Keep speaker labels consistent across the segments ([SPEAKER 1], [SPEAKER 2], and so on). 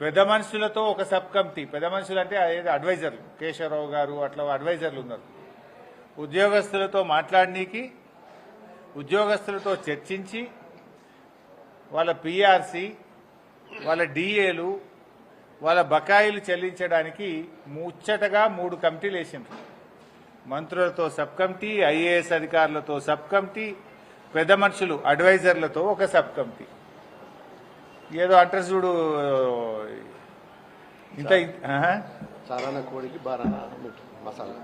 [SPEAKER 1] పెద్ద మనుషులతో ఒక సబ్ కమిటీ, పెద్ద మనుషులు అంటే అడ్వైజర్లు, కేశవరావు గారు అట్లా అడ్వైజర్లు ఉన్నారు. ఉద్యోగస్తులతో మాట్లాడనీకి, ఉద్యోగస్తులతో చర్చించి వాళ్ళ పిఆర్సి, వాళ్ళ డిఏలు, వాళ్ళ బకాయిలు చెల్లించడానికి ముచ్చటగా 3 కమిటీలు వేసిండ్రు. మంత్రులతో సబ్ కమిటీ, ఐఏఎస్ అధికారులతో సబ్ కమిటీ, పెద్ద మనుషులు అడ్వైజర్లతో ఒక సబ్ కమిటీ. ఏదో అంటారు చూడు, ఇంత
[SPEAKER 2] చారాన కోడికి మసాలా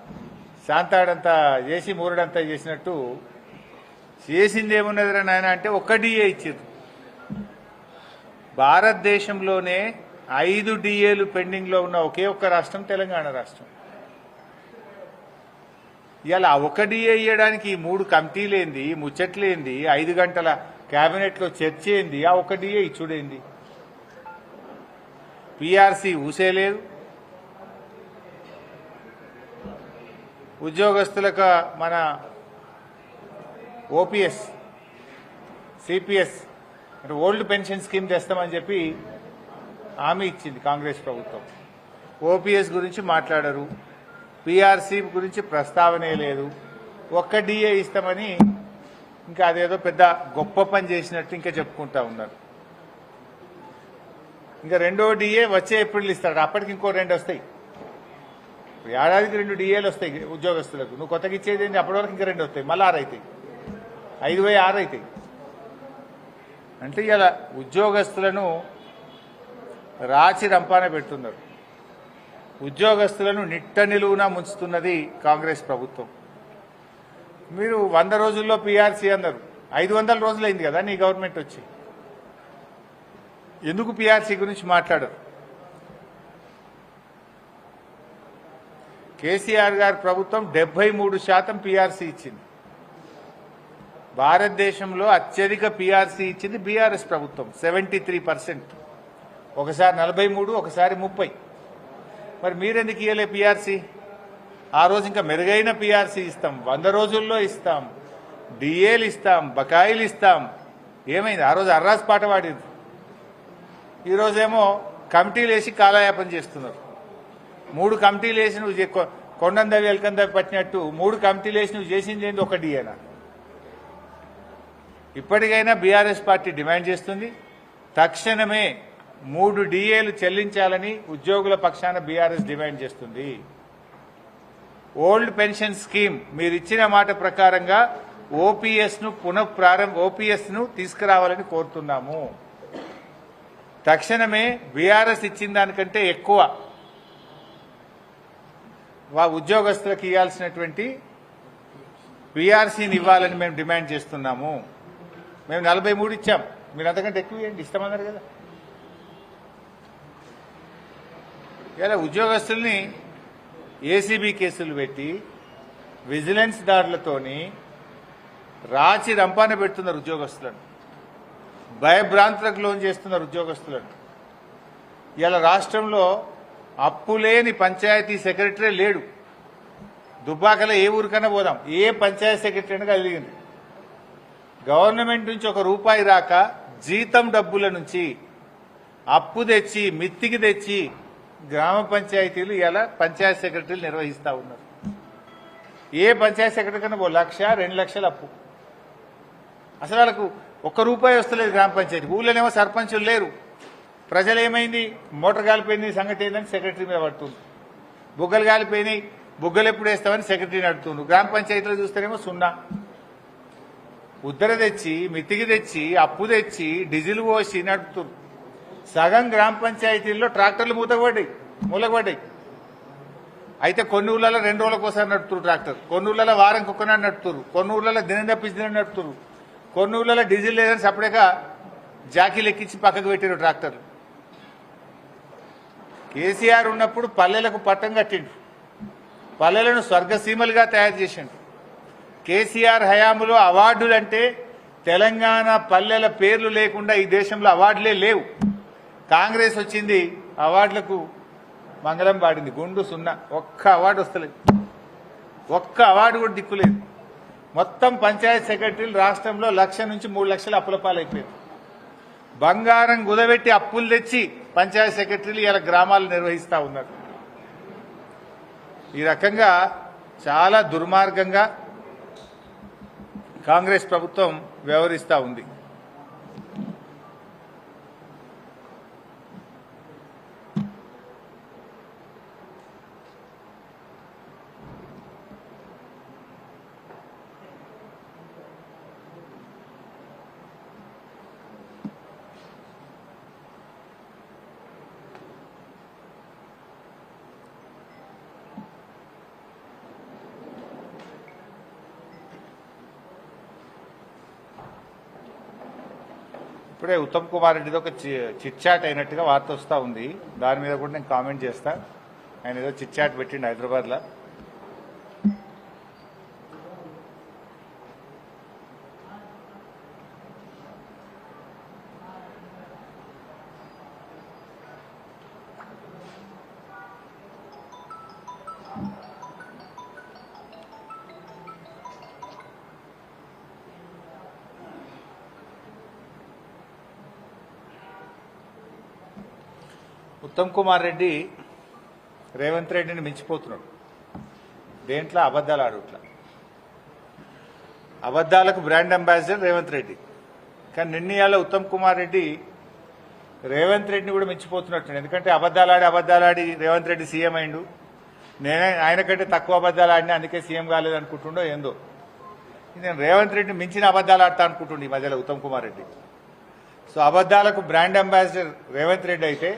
[SPEAKER 1] శాంతాడంతా చేసి మూరడంతా చేసినట్టు చేసింది ఏమున్నదిరా నాయన అంటే ఒక్క డిఏ ఇచ్చారు. భారతదేశంలోనే 5 డిఏలు పెండింగ్ లో ఉన్న ఒకే ఒక్క రాష్ట్రం తెలంగాణ రాష్ట్రం. ఇలా ఒక డిఏ ఇవ్వడానికి 3 కమిటీలేంది, ముచ్చట్లేంది, 5 గంటల కేబినెట్ లో చర్చ ఏంది, ఆ ఒక డిఏ ఇచ్చుడేంది. పిఆర్సి ఊసేలేదు. ఉద్యోగస్తులకు మన ఓపీఎస్, సిపిఎస్ అంటే ఓల్డ్ పెన్షన్ స్కీమ్ తెస్తామని చెప్పి హామీ ఇచ్చింది కాంగ్రెస్ ప్రభుత్వం. ఓపీఎస్ గురించి మాట్లాడరు, పిఆర్సీ గురించి ప్రస్తావనే లేదు. ఒక్క డిఏ ఇస్తామని ఇంకా అదేదో పెద్ద గొప్ప పని చేసినట్టు ఇంకా చెప్పుకుంటా ఉన్నారు. ఇంకా రెండో డిఏ వచ్చే ఏప్రిల్ ఇస్తాడు, అప్పటికి ఇంకో 2 వస్తాయి. ఏడాదికి 2 డిఏలు వస్తాయి ఉద్యోగస్తులకు. నువ్వు కొత్తగా ఇచ్చేది ఏంటి? అప్పటి వరకు ఇంకా 2 వస్తాయి, మళ్ళీ 6 అవుతాయి, 5/6 అవుతాయి. అంటే ఇలా ఉద్యోగస్తులను రాచి రంపాన పెడుతున్నారు. ఉద్యోగస్తులను నిట్ట నిలువునా ముంచుతున్నది కాంగ్రెస్ ప్రభుత్వం. మీరు 100 రోజుల్లో పీఆర్సీ అన్నారు, 500 రోజులైంది కదా నీ గవర్నమెంట్ వచ్చి. ఎందుకు పీఆర్సీ గురించి మాట్లాడరు? కేసీఆర్ గారి ప్రభుత్వం 73% పీఆర్సీ ఇచ్చింది. భారతదేశంలో అత్యధిక పీఆర్సీ ఇచ్చింది బీఆర్ఎస్ ప్రభుత్వం, 73%. ఒకసారి 43, ఒకసారి 30. మరి మీరెందుకు ఇవ్వలే పీఆర్సీ? ఆ రోజు ఇంకా మెరుగైన పీఆర్సీ ఇస్తాం, 100 రోజుల్లో ఇస్తాం, డిఏలు ఇస్తాం, బకాయిలు ఇస్తాం. ఏమైంది? ఆ రోజు అర్రాస్ పాట పాడింది. ఈరోజేమో కమిటీలు వేసి కాలయాపన చేస్తున్నారు. 3 కమిటీలు వేసి నువ్వు కొండందవి ఎల్కందవి పట్టినట్టు 3 కమిటీలు వేసి నువ్వు చేసింది ఏంది? ఒక డిఏనా? ఇప్పటికైనా బీఆర్ఎస్ పార్టీ డిమాండ్ చేస్తుంది, తక్షణమే 3 డిఏలు చెల్లించాలని ఉద్యోగుల పక్షాన బీఆర్ఎస్ డిమాండ్ చేస్తుంది. ఓల్డ్ పెన్షన్ స్కీమ్ మీరు ఇచ్చిన మాట ప్రకారంగా ఓపీఎస్ ను తీసుకురావాలని కోరుతున్నాము. తక్షణమే బీఆర్ఎస్ ఇచ్చిన దానికంటే ఎక్కువ ఉద్యోగస్తులకు ఇవ్వాల్సినటువంటి పీఆర్సీని ఇవ్వాలని మేము డిమాండ్ చేస్తున్నాము. మేము 43 ఇచ్చాం, మీరు అంతకంటే ఎక్కువ ఇవ్వండి, ఇస్తామన్నారు కదా. ఇలా ఉద్యోగస్తుల్ని ఏసీబీ కేసులు పెట్టి విజిలెన్స్ దాడులతోని రాచి రంపాన పెడుతున్నారు ఉద్యోగస్తులను, భయభ్రాంతులకు లోన్ చేస్తున్నారు ఉద్యోగస్తులను. ఇలా రాష్ట్రంలో అప్పులేని పంచాయతీ సెక్రటరీ లేడు. దుబ్బాకలో ఏ ఊరికైనా పోదాం, ఏ పంచాయతీ సెక్రటరీ అయినా కలిగింది. గవర్నమెంట్ నుంచి ₹1 రాక జీతం డబ్బుల నుంచి అప్పు తెచ్చి మిత్తికి తెచ్చి గ్రామ పంచాయతీలు ఇలా పంచాయతీ సెక్రటరీలు నిర్వహిస్తా ఉన్నారు. ఏ పంచాయతీ సెక్రటరీ కన్నా ₹1 లక్ష, 2 లక్షల అప్పు. అసలు వాళ్ళకు ₹1 వస్తలేదు గ్రామ పంచాయతీ. ఊళ్ళోనేమో సర్పంచులు లేరు. ప్రజలు ఏమైంది? మోటార్ కాలిపోయింది సంగతి ఏందని సెక్రటరీ మీద పడుతుంది. బుగ్గలు కాలిపోయినాయి, బుగ్గలు ఎప్పుడు వేస్తామని సెక్రటరీని అడుగుతుండ్రు. గ్రామ పంచాయతీలో చూస్తేనేమో 0. ఉద్దర తెచ్చి మిత్తికి తెచ్చి అప్పు తెచ్చి డీజిల్ పోసి నడుపుతున్నారు. సగం గ్రామ పంచాయతీల్లో ట్రాక్టర్లు మూలగబడ్డాయి. అయితే కొన్ని ఊళ్ళలో 2 రోజులకు ఒకసారి నడుపుతున్నారు ట్రాక్టర్, కొన్ని ఊళ్ళలో వారానికి ఒక్కనాడు నడుపుతున్నారు, కొన్ని ఊళ్ళలో దినం తప్పించి దినం నడుపుతున్నారు, కొన్ని ఊళ్ళలో డీజిల్ లేదని సపరేట్గా జాకీలు ఎక్కించి పక్కకు పెట్టారు ట్రాక్టర్లు. కేసీఆర్ ఉన్నప్పుడు పల్లెలకు పట్టం కట్టిండు, పల్లెలను స్వర్గసీమలుగా తయారు చేసిండు. కేసీఆర్ హయాంలో అవార్డులంటే తెలంగాణ పల్లెల పేర్లు లేకుండా ఈ దేశంలో అవార్డులే లేవు. కాంగ్రెస్ వచ్చింది, అవార్డులకు మంగళం పాడింది, గుండు 0. ఒక్క అవార్డు వస్తలేదు, ఒక్క అవార్డు కూడా దిక్కులేదు. మొత్తం పంచాయత్ సెక్రటరీలు రాష్ట్రంలో 1 లక్ష నుంచి 3 లక్షల అప్పుల పాలైపోయారు. బంగారం కుదబెట్టి అప్పులు తెచ్చి పంచాయత్ సెక్రటరీలు ఇలా గ్రామాలు నిర్వహిస్తూ ఉన్నారు. ఈ రకంగా చాలా దుర్మార్గంగా కాంగ్రెస్ ప్రభుత్వం వ్యవహరిస్తూ ఉంది. ఇప్పుడే ఉత్తమ్ కుమార్ రెడ్డిది ఒక చిట్ చాట్ అయినట్టుగా వార్త వస్తూ ఉంది. దాని మీద కూడా నేను కామెంట్ చేస్తా. ఆయన ఏదో చిట్ చాట్ పెట్టిండు హైదరాబాద్లో. ఉత్తమ్ కుమార్ రెడ్డి రేవంత్ రెడ్డిని మించిపోతున్నాడు. దేంట్లో అబద్దాలు ఆడుట్లా. అబద్దాలకు బ్రాండ్ అంబాసిడర్ రేవంత్ రెడ్డి. కానీ నిన్నయాల ఉత్తమ్ కుమార్ రెడ్డి రేవంత్ రెడ్డిని కూడా మించిపోతున్నట్టు. ఎందుకంటే అబద్దాలాడి రేవంత్ రెడ్డి సీఎం అయిండు. నేనే ఆయన కంటే తక్కువ అబద్దాలు ఆడినా అందుకే సీఎం కాలేదు అనుకుంటుండో ఏందో. నేను రేవంత్ రెడ్డిని మించిన అబద్దాలు ఆడతా అనుకుంటుండే ఈ మధ్యలో ఉత్తమ్ కుమార్ రెడ్డి. సో అబద్దాలకు బ్రాండ్ అంబాసిడర్ రేవంత్ రెడ్డి అయితే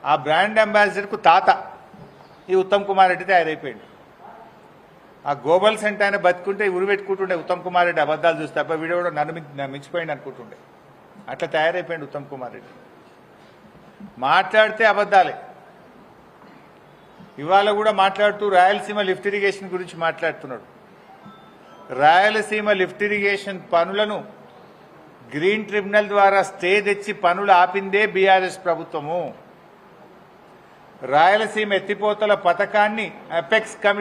[SPEAKER 1] ఆ బ్రాండ్ అంబాసిడర్కు తాత ఈ ఉత్తమ్ కుమార్ రెడ్డి తయారైపోయింది. ఆ గోబల్ సెంట్ ఆయన బతుకుంటే ఉరి పెట్టుకుంటుండే ఉత్తమ్ కుమార్ రెడ్డి అబద్దాలు చూస్తే అబ్బా వీడియో కూడా నన్ను మించిపోయింది అనుకుంటుండే. అట్లా తయారైపోయింది ఉత్తమ్ కుమార్ రెడ్డి. మాట్లాడితే అబద్దాలే. ఇవాళ కూడా మాట్లాడుతూ రాయలసీమ లిఫ్ట్ ఇరిగేషన్ గురించి మాట్లాడుతున్నాడు. రాయలసీమ లిఫ్ట్ ఇరిగేషన్ పనులను గ్రీన్ ట్రిబ్యునల్ ద్వారా స్టే తెచ్చి పనులు ఆపిందే బీఆర్ఎస్ ప్రభుత్వము. రాయలసీమ ఎత్తిపోతల పథకాన్ని అపెక్స్ కమిటీ